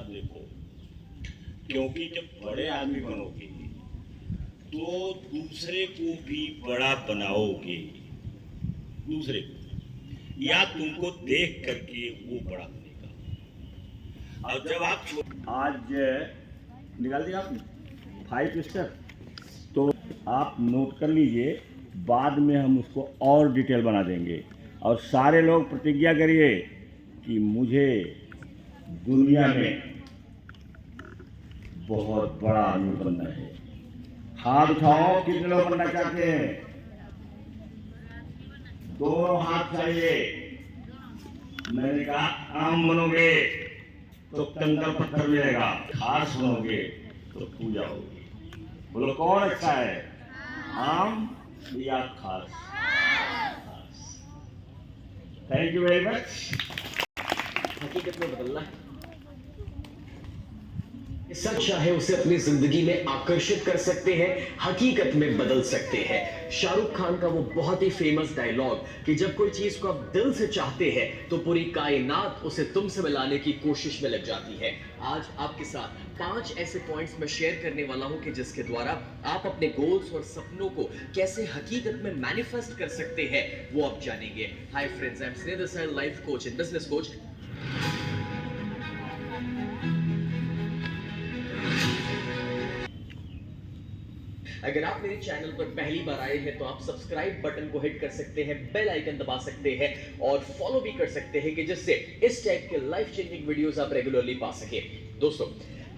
आप देखो, क्योंकि जब बड़े आदमी बनोगे तो दूसरे को भी बड़ा बनाओगे, दूसरे को, या तुमको देख करके वो बड़ा बनेगा। और जब आप आज निकाल दिया आपने 5 स्टेप, तो आप नोट कर लीजिए, बाद में हम उसको और डिटेल बना देंगे। और सारे लोग प्रतिज्ञा करिए कि मुझे दुनिया में बहुत बड़ा आदमी बनना है। हाथ उठाओ, कितने लोग बनना चाहते हैं? दोनों हाथ चाहिए। मैंने कहा आम बनोगे तो कंकर पत्थर मिलेगा, खास बनोगे तो पूजा होगी। बोलो कौन अच्छा है, आम या खास? Thank you very much. हकीकत में बदलना है, सच चाहे उसे अपनी जिंदगी में आकर्षित कर सकते हैं, हकीकत में बदल सकते हैं। शाहरुख खान का वो बहुत ही फेमस डायलॉग कि जब कोई चीज को आप दिल से चाहते हैं तो पूरी कायनात उसे तुमसे मिलाने की कोशिश में लग जाती है। आज आपके साथ 5 ऐसे पॉइंट्स मैं शेयर करने वाला हूं कि जिसके द्वारा आप अपने गोल्स और सपनों को कैसे हकीकत में मैनिफेस्ट कर सकते हैं, वो आप जानेंगे। हाय फ्रेंड्स, आई एम स्नेह Desai, life coach and business coach. अगर आप मेरे चैनल पर पहली बार आए हैं तो आप सब्सक्राइब बटन को हिट कर सकते हैं, बेल आइकन दबा सकते हैं और फॉलो भी कर सकते हैं कि जिससे इस टाइप के लाइफ चेंजिंग वीडियोस आप रेगुलरली पा सके। दोस्तों,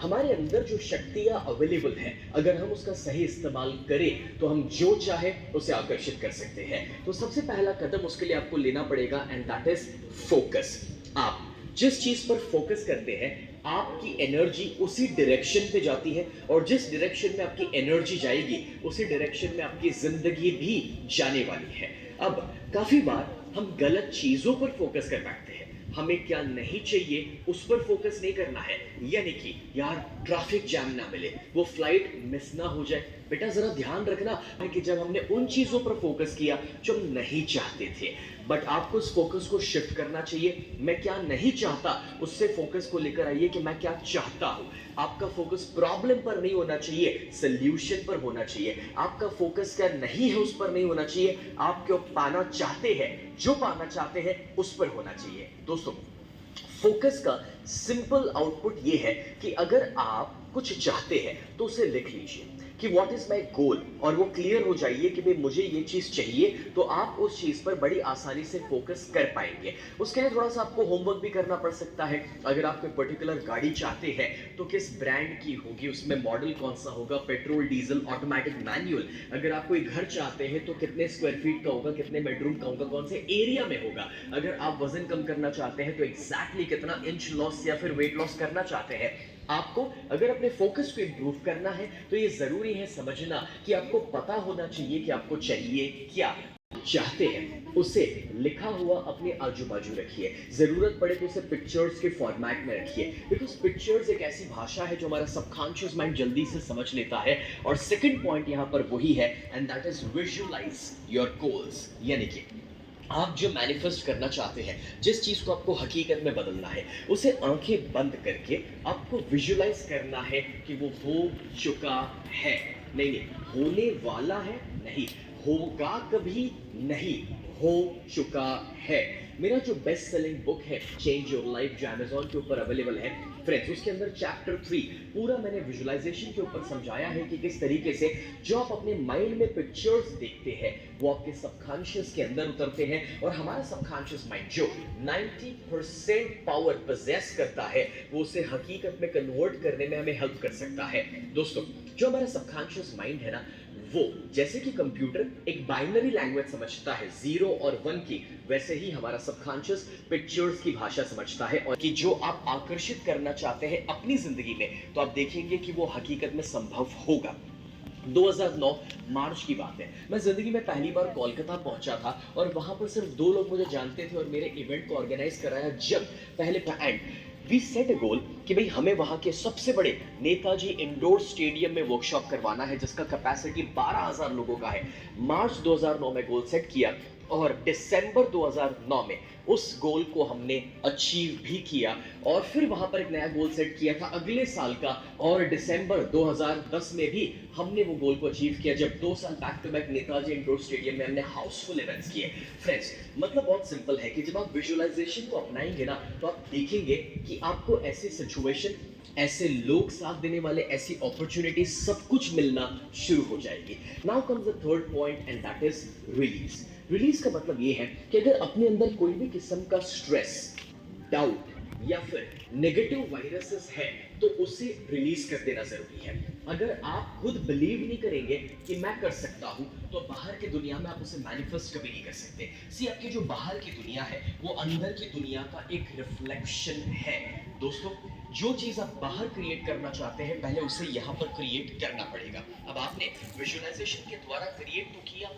हमारे अंदर जो शक्तियां अवेलेबल हैं, अगर हम उसका सही इस्तेमाल करें तो हम जो चाहे उसे आकर्षित कर सकते हैं। तो सबसे पहला कदम उसके लिए आपको लेना पड़ेगा एंड दैट इज फोकस। आप जिस चीज पर फोकस करते हैं आपकी एनर्जी उसी डायरेक्शन पे जाती है, और जिस डायरेक्शन में आपकी एनर्जी जाएगी उसी डायरेक्शन में आपकी जिंदगी भी जाने वाली है। अब काफी बार हम गलत चीजों पर फोकस कर बैठते हैं, हमें क्या नहीं चाहिए उस पर फोकस नहीं करना है। यानी कि यार ट्रैफिक जैम ना मिले, वो फ्लाइट मिस ना हो जाए। बेटा जरा ध्यान रखना कि जब हमने उन चीजों पर फोकस किया जो हम नहीं चाहते थे, बट आपको उस फोकस को शिफ्ट करना चाहिए। मैं क्या नहीं चाहता उससे फोकस को लेकर आइए कि मैं क्या चाहता हूं। आपका फोकस प्रॉब्लम पर नहीं होना चाहिए, सॉल्यूशन पर होना चाहिए। आपका फोकस क्या नहीं है उस पर नहीं होना चाहिए, आप क्यों पाना चाहते हैं, जो पाना चाहते हैं उस पर होना चाहिए। दोस्तों, फोकस का सिंपल आउटपुट ये है कि अगर आप कुछ चाहते हैं तो उसे लिख लीजिए कि व्हाट इज माय गोल, और वो क्लियर हो जाइए कि भाई मुझे ये चीज चाहिए, तो आप उस चीज पर बड़ी आसानी से फोकस कर पाएंगे। उसके लिए थोड़ा सा आपको होमवर्क भी करना पड़ सकता है। अगर आप कोई पर्टिकुलर गाड़ी चाहते हैं तो किस ब्रांड की होगी, उसमें मॉडल कौन सा होगा, पेट्रोल, डीजल, ऑटोमेटिक, मैनुअल। अगर आप कोई घर चाहते हैं तो कितने स्क्वायर फीट का होगा, कितने बेडरूम का होगा, कौन से एरिया में होगा। अगर आप वजन कम करना चाहते हैं तो एग्जैक्टली कितना इंच लॉस या फिर वेट लॉस करना चाहते हैं। आपको अगर अपने फोकस को इंप्रूव करना है तो ये जरूरी है समझना कि आपको पता होना चाहिए कि आपको चाहिए क्या, चाहते हैं उसे लिखा हुआ अपने आजू बाजू रखिए। जरूरत पड़े तो उसे पिक्चर्स के फॉर्मेट में रखिए, बिकॉज पिक्चर्स एक ऐसी भाषा है जो हमारा सबकॉन्शियस माइंड जल्दी से समझ लेता है। और सेकंड पॉइंट यहां पर वही है and that is visualise your goals. यानी कि आप जो मैनिफेस्ट करना चाहते हैं, जिस चीज को आपको हकीकत में बदलना है, उसे आंखें बंद करके आपको विजुअलाइज करना है कि वो हो चुका है। नहीं, होने वाला है नहीं, होगा कभी नहीं, हो चुका है। मेरा जो बेस्ट सेलिंग बुक है चेंज योर लाइफ, जो अमेज़न के ऊपर अवेलेबल है फ्रेंड्स, उसके अंदर चैप्टर 3 पूरा मैंने विजुअलाइजेशन के ऊपर समझाया है कि किस तरीके से जो आप अपने माइंड में पिक्चर्स देखते हैं वो आपके सबकॉन्शियस के अंदर उतरते हैं, और हमारा सबकॉन्शियस माइंड जो 90% पावर पोजेस करता है वो उसे हकीकत में कन्वर्ट करने में हमें हेल्प कर सकता है। दोस्तों, जो हमारा सबकॉन्शियस माइंड है ना, वो जैसे कि कंप्यूटर एक बाइनरी लैंग्वेज समझता है 0 और 1 की, वैसे ही हमारा सबकॉन्शियस पिक्चर्स की भाषा समझता है। और कि जो आप आकर्षित करना चाहते हैं अपनी जिंदगी में, तो आप देखेंगे कि वो हकीकत में संभव होगा। 2009 मार्च की बात है, मैं जिंदगी में पहली बार कोलकाता पहुंचा था और वहां पर सिर्फ 2 लोग मुझे जानते थे और मेरे इवेंट को ऑर्गेनाइज कराया जब पहले एंड वी सेट अ गोल कि भाई हमें वहां के सबसे बड़े नेताजी इंडोर स्टेडियम में वर्कशॉप करवाना है जिसका कैपेसिटी 12,000 लोगों का है। मार्च 2009 में गोल सेट किया, और दिसंबर 2009 में उस गोल को हमने अचीव भी किया और फिर वहां पर एक नया गोल सेट किया था अगले साल का और दिसंबर 2010 में भी हमने वो गोल को अचीव किया जब 2 साल back to back Netaji indoor stadium में हमने हाउसफुल इवेंट्स किए। फ्रेंड्स, मतलब बहुत सिंपल है कि जब आप विजुअलाइजेशन को अपनाएंगे ना तो आप देखेंगे कि आपको ऐसे सिचुएशन, ऐसे लोग साथ देने वाले, ऐसी अपॉर्चुनिटी सब कुछ मिलना शुरू हो जाएगी। Now comes the third point and that is release. Release का मतलब ये है कि अगर अपने अंदर कोई भी किस्म का स्ट्रेस, डाउट या फिर नेगेटिव वायरसेस है तो उसे रिलीज कर देना जरूरी है। अगर आप खुद बिलीव नहीं करेंगे कि मैं कर सकता हूं तो बाहर की दुनिया में आप उसे मैनिफेस्ट कभी नहीं कर सकते। सी आपकी जो बाहर की दुनिया है वो अंदर की दुनिया का एक रिफ्लेक्शन है। दोस्तों, जो चीज आप बाहर क्रिएट करना चाहते हैं पहले उसे यहाँ पर क्रिएट करना पड़ेगा। अब आपने विजुअलाइजेशन के द्वारा क्रिएट तो किया,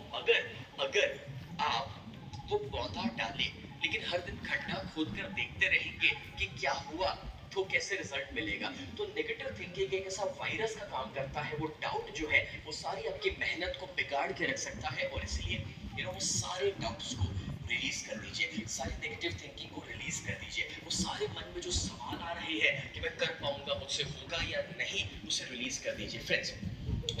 अगर आप वो पौधा डाले लेकिन हर दिन खड्डा खोद कर देखते रहेंगे कि क्या हुआ तो कैसे रिजल्ट मिलेगा। तो नेगेटिव थिंकिंग एक ऐसा वायरस का काम करता है, वो डाउट जो है वो सारी आपकी मेहनत को बिगाड़ के रख सकता है और इसलिए वो सारे डाउट्स को रिलीज कर दीजिए, सारी नेगेटिव थिंकिंग को रिलीज कर दीजिए। वो सारे मन में जो सवाल आ रहे हैं कि मैं कर पाऊंगा, मुझसे होगा या नहीं, उसे रिलीज कर दीजिए। फ्रेंड्स,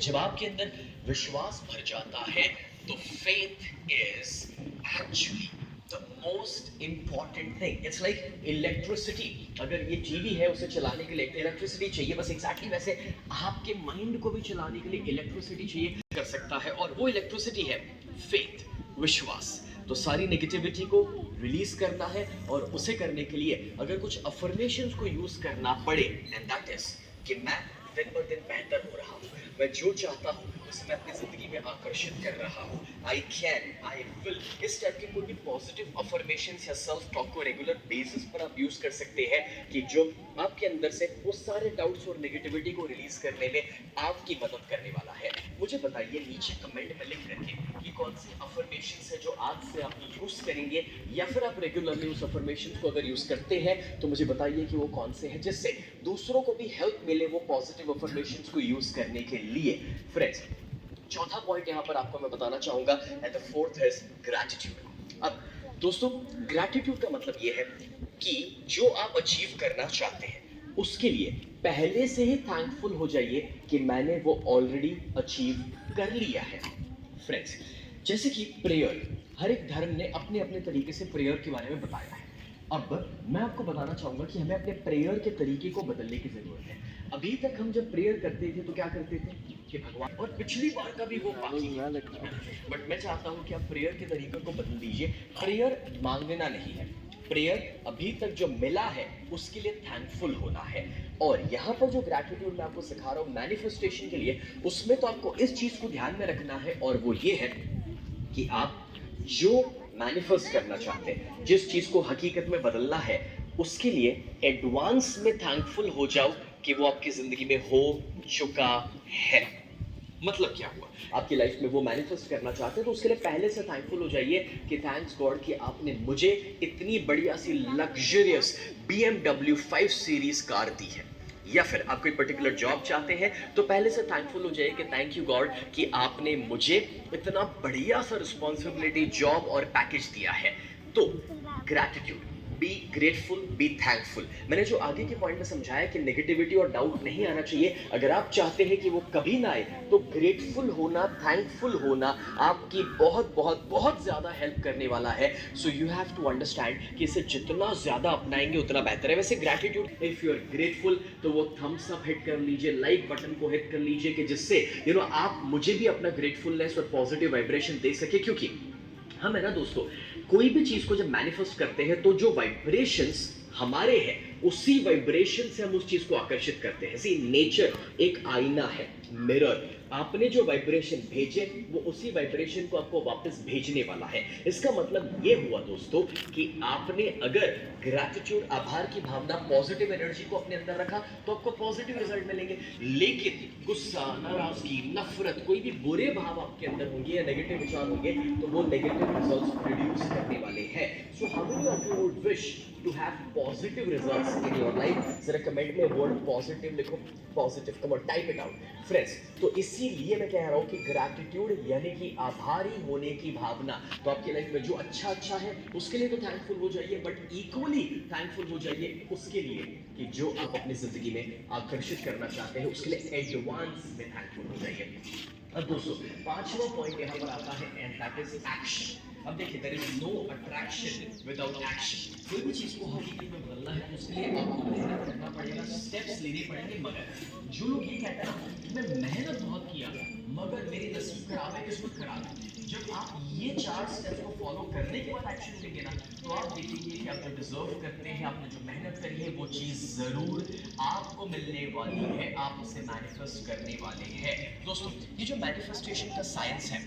जब आपके अंदर विश्वास भर जाता है तो faith is actually the most important thing. It's like electricity. अगर ये टीवी है उसे चलाने के लिए इलेक्ट्रिसिटी चाहिए, बस एग्जैक्टली वैसे आपके माइंड को भी चलाने के लिए इलेक्ट्रिसिटी चाहिए कर सकता है और वो इलेक्ट्रिसिटी है फेथ, विश्वास। तो सारी नेगेटिविटी को रिलीज करना है और उसे करने के लिए अगर कुछ अफर्मेशंस को यूज करना पड़े एंड दैट इज कि मैं दिन ब दिन बेहतर हो रहा हूँ, मैं जो चाहता हूँ उसे मैं अपनी जिंदगी में आकर्षित कर रहा हूँ, आई कैन, आई विल, इस टाइप के कोई भी पॉजिटिव अफर्मेशंस या सेल्फ टॉक को रेगुलर बेसिस पर आप यूज कर सकते हैं कि जो आपके अंदर से वो सारे डाउट्स और नेगेटिविटी को रिलीज करने में आपकी मदद करने वाला है। मुझे बताइए नीचे कमेंट में लिख करके कि कौन से अफर्मेशंस है जो आज से आप यूज करेंगे या फिर आप रेगुलरली उस अफर्मेशंस को अगर यूज करते हैं तो मुझे बताइए कि वो कौन से हैं जिससे दूसरों को भी हेल्प मिले वो पॉजिटिव अफर्मेशंस को यूज करने के लिए। फ्रेंड्स, चौथा पॉइंट यहाँ पर आपको मैं बताना चाहूंगा and the fourth is gratitude. अब दोस्तों, ग्रैटिट्यूड का मतलब ये है कि जो आप अचीव करना चाहते हैं उसके लिए पहले से ही थैंकफुल हो जाइए कि मैंने वो ऑलरेडी अचीव कर लिया है। फ्रेंड्स, जैसे कि प्रेयर, हर एक धर्म ने अपने अपने तरीके से प्रेयर के बारे में बताया है। अब मैं आपको बताना चाहूंगा कि हमें अपने प्रेयर के तरीके को बदलने की जरूरत है। अभी तक हम जब प्रेयर करते थे तो क्या करते थे कि भगवान, और पिछली बार का भी वो बाकी है, बट मैं चाहता हूँ कि आप प्रेयर के तरीके को बदल दीजिए। प्रेयर मांगना नहीं है, प्रेयर अभी तक जो मिला है उसके लिए थैंकफुल होना है। और यहाँ पर जो ग्रैटिट्यूड मैं आपको सिखा रहा हूँ मैनिफेस्टेशन के लिए, उसमें तो आपको इस चीज को ध्यान में रखना है और वो ये है कि आप जो मैनिफेस्ट करना चाहते हैं, जिस चीज को हकीकत में बदलना है, उसके लिए एडवांस में थैंकफुल हो जाओ कि वो आपकी जिंदगी में हो चुका है। मतलब क्या हुआ, आपकी लाइफ में वो मैनिफेस्ट करना चाहते हैं तो उसके लिए पहले से थैंकफुल हो जाइए कि थैंक्स गॉड कि आपने मुझे इतनी बढ़िया सी लग्जरियस BMW 5 सीरीज कार दी है। या फिर आप कोई पर्टिकुलर जॉब चाहते हैं तो पहले से थैंकफुल हो जाइए कि थैंक यू गॉड कि आपने मुझे इतना बढ़िया सा रिस्पॉन्सिबिलिटी, जॉब और पैकेज दिया है। तो gratitude, be grateful, be thankful. मैंने जो आगे के पॉइंट में समझाया कि नेगेटिविटी और डाउट नहीं आना चाहिए, अगर आप चाहते हैं कि वो कभी ना आए तो ग्रेटफुल होना, थैंकफुल होना आपकी बहुत बहुत बहुत ज्यादा हेल्प करने वाला है। So you have to understand कि इसे जितना ज्यादा अपनाएंगे उतना बेहतर है। वैसे gratitude, if you are grateful तो वो थम्स अप हिट कर लीजिए, लाइक बटन को हिट कर लीजिए कि जिससे आप मुझे भी अपना ग्रेटफुलनेस और पॉजिटिव वाइब्रेशन दे सके। क्योंकि हम है ना दोस्तों, कोई भी चीज को जब मैनिफेस्ट करते हैं तो जो वाइब्रेशंस हमारे हैं उसी वाइब्रेशन से हम उस चीज को आकर्षित करते हैं। सी नेचर एक आईना है, मिरर। आपने जो वाइब्रेशन भेजे वो उसी वाइब्रेशन को आपको वापस भेजने वाला है। इसका मतलब ये हुआ दोस्तों कि आपने अगर ग्रैटिट्यूड, आभार की भावना, पॉजिटिव एनर्जी को अपने अंदर रखा तो आपको पॉजिटिव रिजल्ट मिलेंगे। लेकिन गुस्सा, नाराजगी, नफरत, कोई भी बुरे भाव आपके अंदर होंगे या नेगेटिव विचार होंगे तो वो नेगेटिव रिजल्ट्स प्रोड्यूस करने वाले हैं। So how many of you would wish to have positive results in your life? जरा कमेंट में वर्ड पॉजिटिव लिखो, positive, come on type it out friends. Friends, तो इसीलिए मैं कह रहा हूँ कि ग्रैटिट्यूड यानी कि आभारी होने की भावना, तो आपकी लाइफ में जो अच्छा है उसके लिए तो थैंकफुल हो जाइए, बट इक्वली थैंकफुल हो जाइए उसके लिए कि जो आप अपनी जिंदगी में आकर्षित करना चाहते हैं उसके लिए एडवांस में थैंकफुल हो जाइए। अब दोस्तों, पांचवा पॉइंट यहाँ पर आता है एंड दैट इज एक्शन। अब देखिए, there is no attraction without action. कोई भी चीज को हकीकत में बदलना है तो उसके लिए आपको मेहनत करना पड़ेगा, स्टेप्स लेने पड़ेंगे। मगर जो लोग ये कहते हैं कि मैं मेहनत बहुत किया मगर मेरी नसीब खराब है, किस्मत खराब है, जब आप ये 4 स्टेप्स को फॉलो करने के बाद एक्शन लेंगे ना, तो आप देखेंगे कि आप जो डिजर्व करते हैं, आपने जो मेहनत करी है, वो चीज जरूर आपको मिलने वाली है, आप उसे मैनिफेस्ट करने वाले हैं। दोस्तों, ये जो मैनिफेस्टेशन का साइंस है,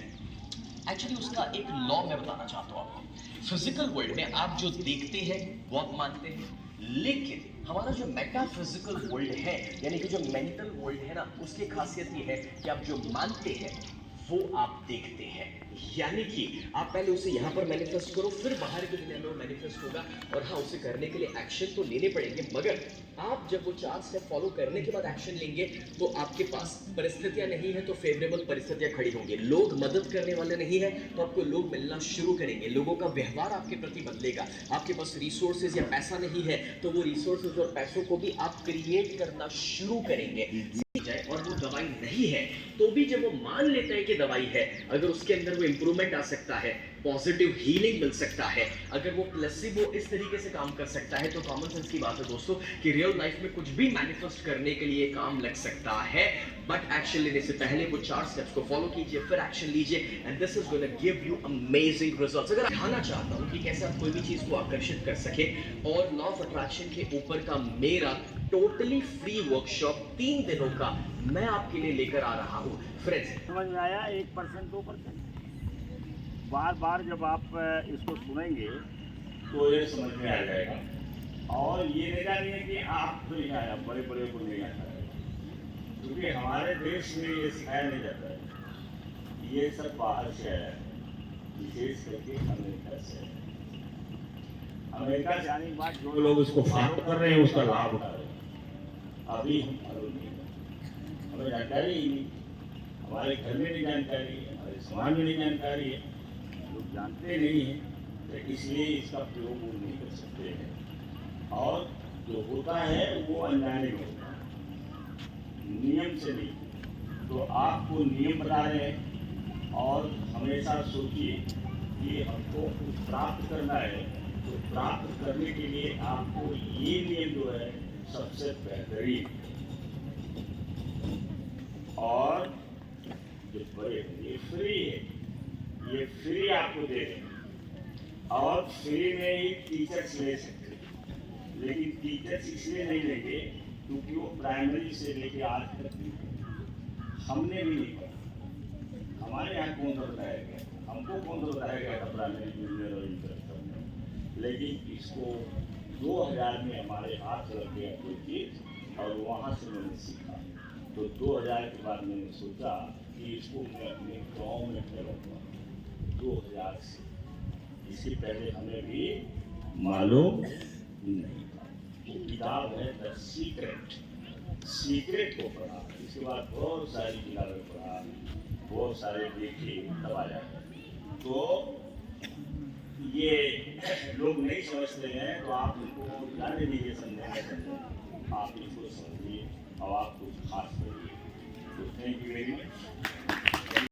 एक्चुअली उसका एक लॉ मैं बताना चाहता हूँ आपको। फिजिकल वर्ल्ड में आप जो देखते हैं वो आप मानते हैं, लेकिन हमारा जो मेटाफिजिकल वर्ल्ड है यानी कि जो मेंटल वर्ल्ड है ना, उसकी खासियत ये है कि आप जो मानते हैं वो आप देखते हैं। यानी कि आप पहले उसे यहाँ पर मैनिफेस्ट करो, फिर बाहर की दुनिया में वो मैनिफेस्ट होगा। और हाँ, उसे करने के लिए एक्शन तो लेने पड़ेंगे, मगर आप जब वो 4 स्टेप फॉलो करने के बाद एक्शन लेंगे तो आपके पास परिस्थितियां नहीं है तो फेवरेबल परिस्थितियां खड़ी होंगी। लोग मदद करने वाले नहीं है तो आपको लोग मिलना शुरू करेंगे, लोगों का व्यवहार आपके प्रति बदलेगा। आपके पास रिसोर्सेज या पैसा नहीं है तो वो रिसोर्सेज और पैसों को भी आप क्रिएट करना शुरू करेंगे। और वो दवाई नहीं है तो भी जब वो मान लेता है कि दवाई है, अगर उसके अंदर वो इंप्रूवमेंट आ सकता है, पॉजिटिव हीलिंग मिल सकता है, अगर वो प्लेसिबो इस तरीके से काम कर सकता है, तो कॉमन सेंस की बात है दोस्तों कि रियल लाइफ में कुछ भी मैनिफेस्ट करने के लिए काम लग सकता है। बट एक्शन लेने से पहले वो 4 स्टेप्स को फॉलो कीजिए, फिर एक्शन लीजिए, and this is gonna give you amazing results. अगर दिखाना चाहता हूं कि कैसे आप कोई भी चीज को आकर्षित कर सके, और लॉ ऑफ अट्रैक्शन के ऊपर का मेरा टोटली फ्री वर्कशॉप 3 दिनों का मैं आपके लिए लेकर आ रहा हूं फ्रेंड्स। समझ में आया? 1% 2%। बार बार जब आप इसको सुनेंगे तो ये समझ में आ जाएगा। और ये नहीं जानिए कि आप तो नहीं आया, बड़े बड़े को नहीं आता है, क्योंकि हमारे देश में ये सिखाया नहीं जाता है। ये सब बाहर से आया है, विशेष करके अमेरिका से। अमेरिका से आने के बाद जो लोग इसको फॉलो कर रहे हैं उसका लाभ उठा रहे हैं। अभी हम फॉलो नहीं करते, हमें जानकारी ही नहीं, हमारे घर में नहीं जानकारी है, हमारे समाज में नहीं जानकारी है, लोग जानते नहीं हैं, तो इसलिए इसका प्रयोग वो नहीं कर सकते हैं। और जो होता है वो अनजाने में होता है, नियम से नहीं। तो आपको नियम बता रहे हैं, और हमेशा सोचिए कि हमको कुछ प्राप्त करना है, तो प्राप्त करने के लिए आपको ये नियम जो है सबसे बेहतरीन, और जो बड़े ये फ्री है, ये फ्री आपको दे देंगे, और फ्री में ही टीचर्स ले सकते हैं। लेकिन टीचर्स इसलिए नहीं लेंगे क्योंकि वो प्राइमरी से लेके आज तक हमने भी नहीं पढ़ा। हमारे यहाँ कौन सा बताया गया, हमको कौन सा बताया गया था प्राइमरी, जूनियर और इंटर में। लेकिन इसको 2000 में हमारे हाथ लग गया कोई चीज़, और वहाँ से मैंने सीखा। तो 2000 के बाद मैंने सोचा कि इसको मैं अपने गाँव में फैलाऊंगा। 2000 से, इससे पहले हमें भी मालूम नहीं था। वो किताब है द सीक्रेट, सीक्रेट को पढ़ा, इसके बाद बहुत सारी किताबें पढ़ा, बहुत सारे देखे, तब आया। तो ये लोग नहीं समझते हैं, तो आप इनको जाने दीजिए, समझेंगे, आप इसको समझिए और आप कुछ खास करिए। तो थैंक यू वेरी मच।